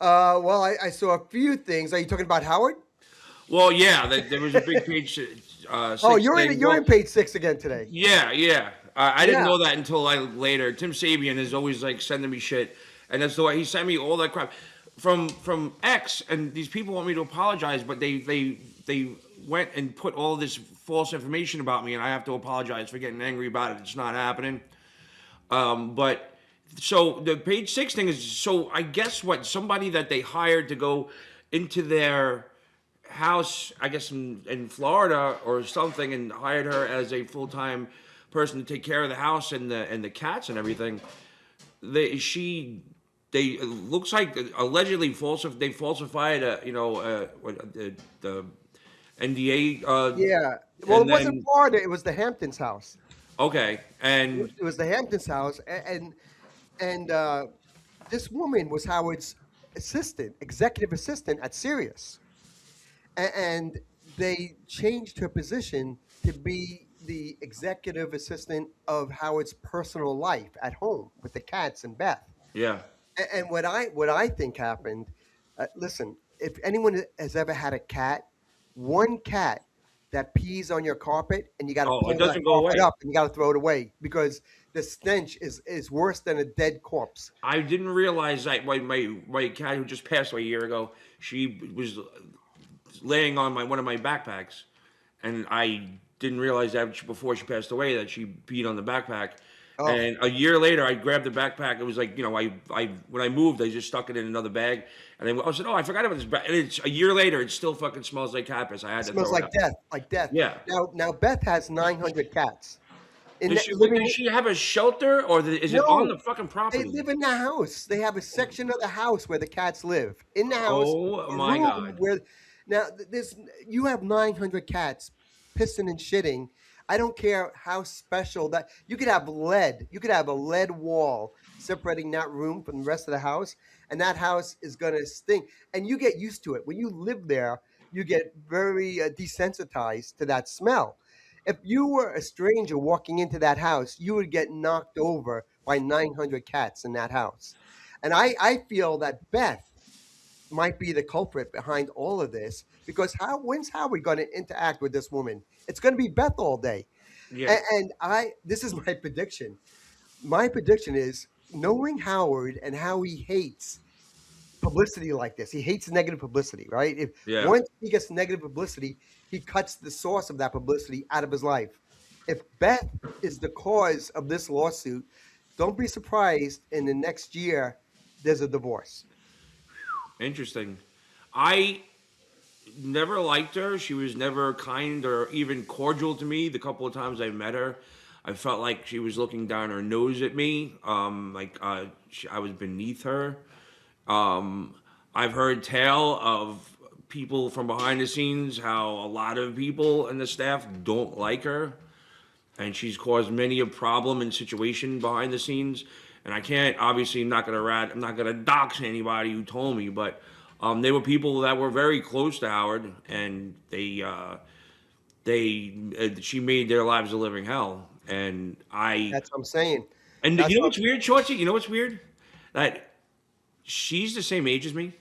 Well, I saw a few things. Are you talking about Howard? Well, yeah, there was a big page Oh, six thing. you're in Well, page six again today. yeah, yeah. I didn't Yeah. know that until later. Tim Sabian is always like sending me shit, and that's the way he sent me all that crap from X. And these people want me to apologize, but they went and put all this false information about me, and I have to apologize for getting angry about it. It's not happening. But so the page six thing is so I guess what somebody that they hired to go into their house, I guess in Florida or something, and hired her as a full time person to take care of the house and the cats and everything. They she they it looks like allegedly they falsified the NDA Yeah. Well, it and wasn't then Florida. It was the Hamptons house. okay and It was the Hamptons house, and this woman was Howard's assistant, executive assistant at Sirius, and they changed her position to be the executive assistant of Howard's personal life at home with the cats and Beth. yeah. And what I think happened, listen, if anyone has ever had a cat, one cat that pees on your carpet and you got to Oh, it pull that doesn't go carpet away. up and you got to throw it away because the stench is worse than a dead corpse. I didn't realize that my cat who just passed away a year ago, she was laying on my one of my backpacks, and I didn't realize that before she passed away that she peed on the backpack. Oh, And a year later, I grabbed the backpack. It was like I when I moved, I just stuck it in another bag, and I said, "Oh, I forgot about this." And it's a year later, it still fucking smells like cat piss. I it had to smells throw it like out. death, like death. Yeah. Now Beth has 900 cats in Does the, she living. does she have a shelter or is it on No, the fucking they property? live in the house. They have a section of the house where the cats live. In the house, Oh a my room god. where now this you have 900 cats pissing and shitting. I don't care how special that you could have lead. You could have a lead wall separating that room from the rest of the house, and that house is going to stink. And you get used to it. When you live there, you get very desensitized to that smell. If you were a stranger walking into that house, you would get knocked over by 900 cats in that house. And I feel that Beth might be the culprit behind all of this because when's Howard going to interact with this woman? It's going to be Beth all day. Yeah. This is my prediction. My prediction is knowing Howard and how he hates publicity like this. He hates negative publicity, right? If Yeah. once he gets negative publicity, he cuts the source of that publicity out of his life. If Beth is the cause of this lawsuit, don't be surprised in the next year there's a divorce. Interesting. I never liked her. She was never kind or even cordial to me. The couple of times I met her, I felt like she was looking down her nose at me. I was beneath her. I've heard tale of people from behind the scenes how a lot of people in the staff don't like her, and she's caused many a problem and situation behind the scenes. And I can't obviously I'm not gonna dox anybody who told me, but they were people that were very close to Howard, and she made their lives a living hell. That's what I'm saying. And you That's know what what's weird, Chauncey? You know what's weird? That she's the same age as me.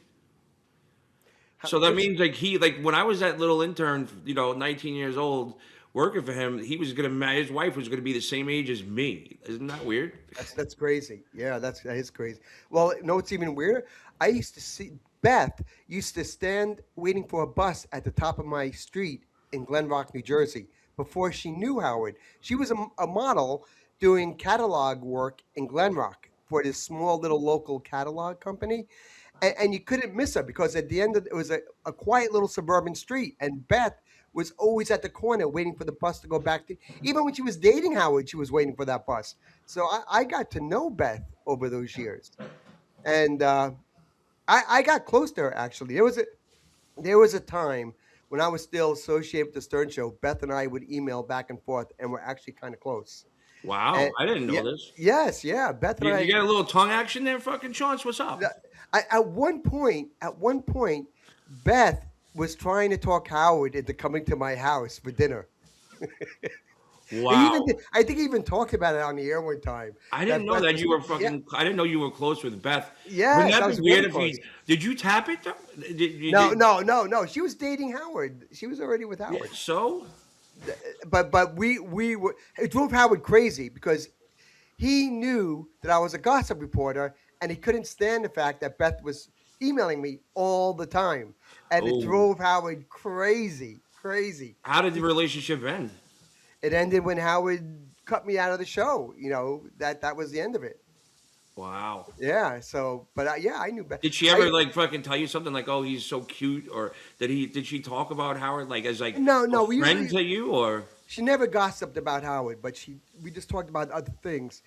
So that which means like when I was that little intern, 19 years old, working for him, his wife was gonna be the same age as me. Isn't that weird? that's crazy. Yeah, that is crazy. Well, you know what's even weirder? I used to see Beth used to stand waiting for a bus at the top of my street in Glen Rock, New Jersey, before she knew Howard. She was a model doing catalog work in Glen Rock for this small little local catalog company, and you couldn't miss her because at the end of it was a quiet little suburban street, and Beth was always at the corner waiting for the bus to go back to. Even when she was dating Howard, she was waiting for that bus. So I got to know Beth over those years, and I got close to her actually. There was a time when I was still associated with the Stern Show. Beth and I would email back and forth, and we're actually kind of close. And Wow, I didn't yeah, know this. yes, yeah. Beth and You I. got a little tongue action there, fucking Chance. What's up? At one point, Beth was trying to talk Howard into coming to my house for dinner. He even Wow. did, I think he even talked about it on the air one time. I didn't That know Beth that was, you were yeah, fucking. I didn't know you were close with Beth. Wouldn't yes, that I be was weird very if close. he? Did you tap it though? You No, did. no, no, no. She was dating Howard. She was already with Yeah. Howard. So. But we were, it drove Howard crazy because he knew that I was a gossip reporter, and he couldn't stand the fact that Beth was emailing me all the time, and it Oh. drove Howard crazy, crazy. How did the relationship end? It ended when Howard cut me out of the show. That was the end of it. Wow. Yeah. So, but yeah, I knew Beth. Did she I ever like fucking tell you something like, "Oh, he's so cute," or did he? Did she talk about Howard like as like no, a no. We friend usually to you, or? She never gossiped about Howard, but we just talked about other things.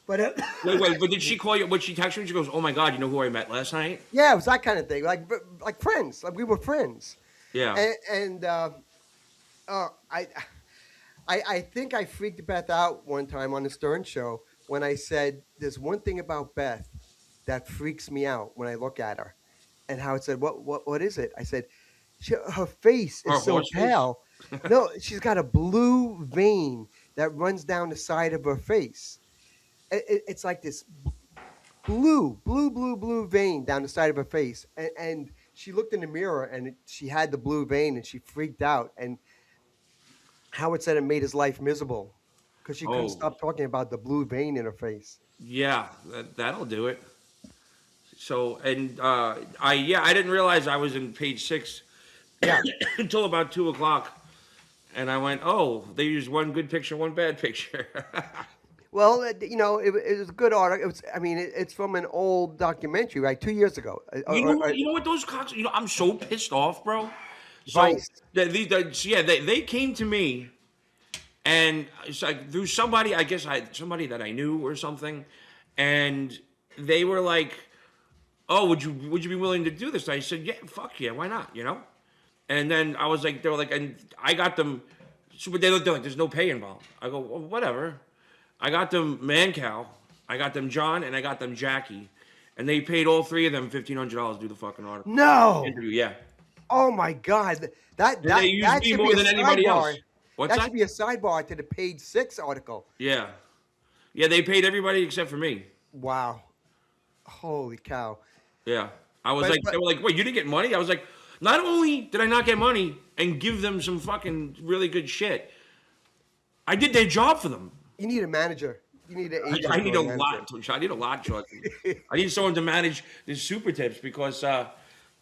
But Wait. But did she call you? Would she text you? And she goes, "Oh my god, you know who I met last night?" yeah, it was that kind of thing, like friends, like we were friends. Yeah. And uh, I, I think I freaked Beth out one time on the Stern Show when I said, "There's one thing about Beth that freaks me out when I look at her." And Howard said, "What is it?" I said, "Her face Or is so horse face? pale. No, she's got a blue vein that runs down the side of her face. It's like this blue vein down the side of her face." And she looked in the mirror, and she had the blue vein, and she freaked out. And Howard said it made his life miserable because she couldn't Oh, stop talking about the blue vein in her face. yeah. That'll do it. So, and I didn't realize I was in page 6 Yeah. until about 2 o'clock, and I went, "Oh, they used one good picture, one bad picture." Well, it was a good article. It was, I mean, it's from an old documentary, right? 2 years ago. You know what? You know what? Those cocks. You know, I'm so pissed off, bro. So, Vice. yeah, they came to me, and it's like through somebody, I guess somebody that I knew or something, and they were like, "Oh, would you be willing to do this?" I said, "Yeah, fuck yeah, why not?" You know. And then I was like, they were like, and I got them. So, but they're like, "There's no pay involved." I go, well, whatever. I got them Mancow, I got them John, and I got them Jackie, and they paid all three of them $1,500 to do the fucking article No. interview. Yeah, Oh my God. That and they that used that me should be more a than anybody sidebar. else. What's That that? should be a sidebar to the page 6 article. Yeah, yeah, they paid everybody except for me. Wow. Holy cow. Yeah, I was But like, they but were like, wait, you didn't get money? I was like, not only did I not get money and give them some fucking really good shit, I did their job for them. you need a manager. You need an I agent need or a a manager. lot. I need a lot, Chuck. I need someone to manage the super tips because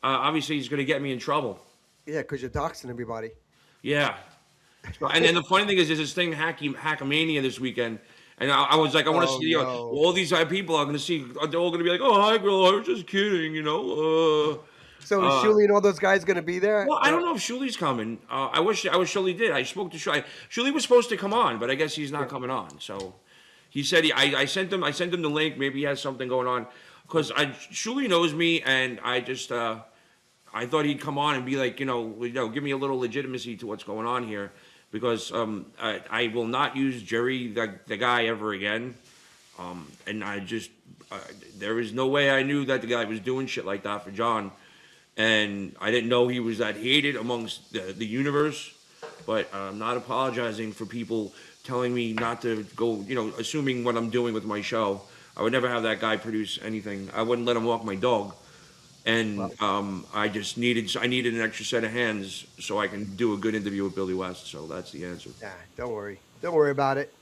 obviously he's going to get me in trouble. Yeah, because you're doxing everybody. Yeah. So, and then the funny thing is, there's this thing, Hackamania this weekend. And I was like, I want to Oh see, no. all these people are going to see, they're all going to be like, oh, hi, girl, I was just kidding, you know. So is Shuli and all those guys going to be there? Well, I don't know if Shuli's coming. I wish Shuli did. I spoke to Shuli. Shuli was supposed to come on, but I guess he's not Yeah. coming on. So he said I sent him the link. Maybe he has something going on because Shuli knows me, and I thought he'd come on and be like, give me a little legitimacy to what's going on here, because I will not use Jerry the guy ever again. And there is no way I knew that the guy was doing shit like that for John, and I didn't know he was that hated amongst the universe. But I'm not apologizing for people telling me not to go, assuming what I'm doing with my show. I would never have that guy produce anything. I wouldn't let him walk my dog. And Well, I needed an extra set of hands so I can do a good interview with Billy West. So that's the answer. nah, don't worry. Don't worry about it.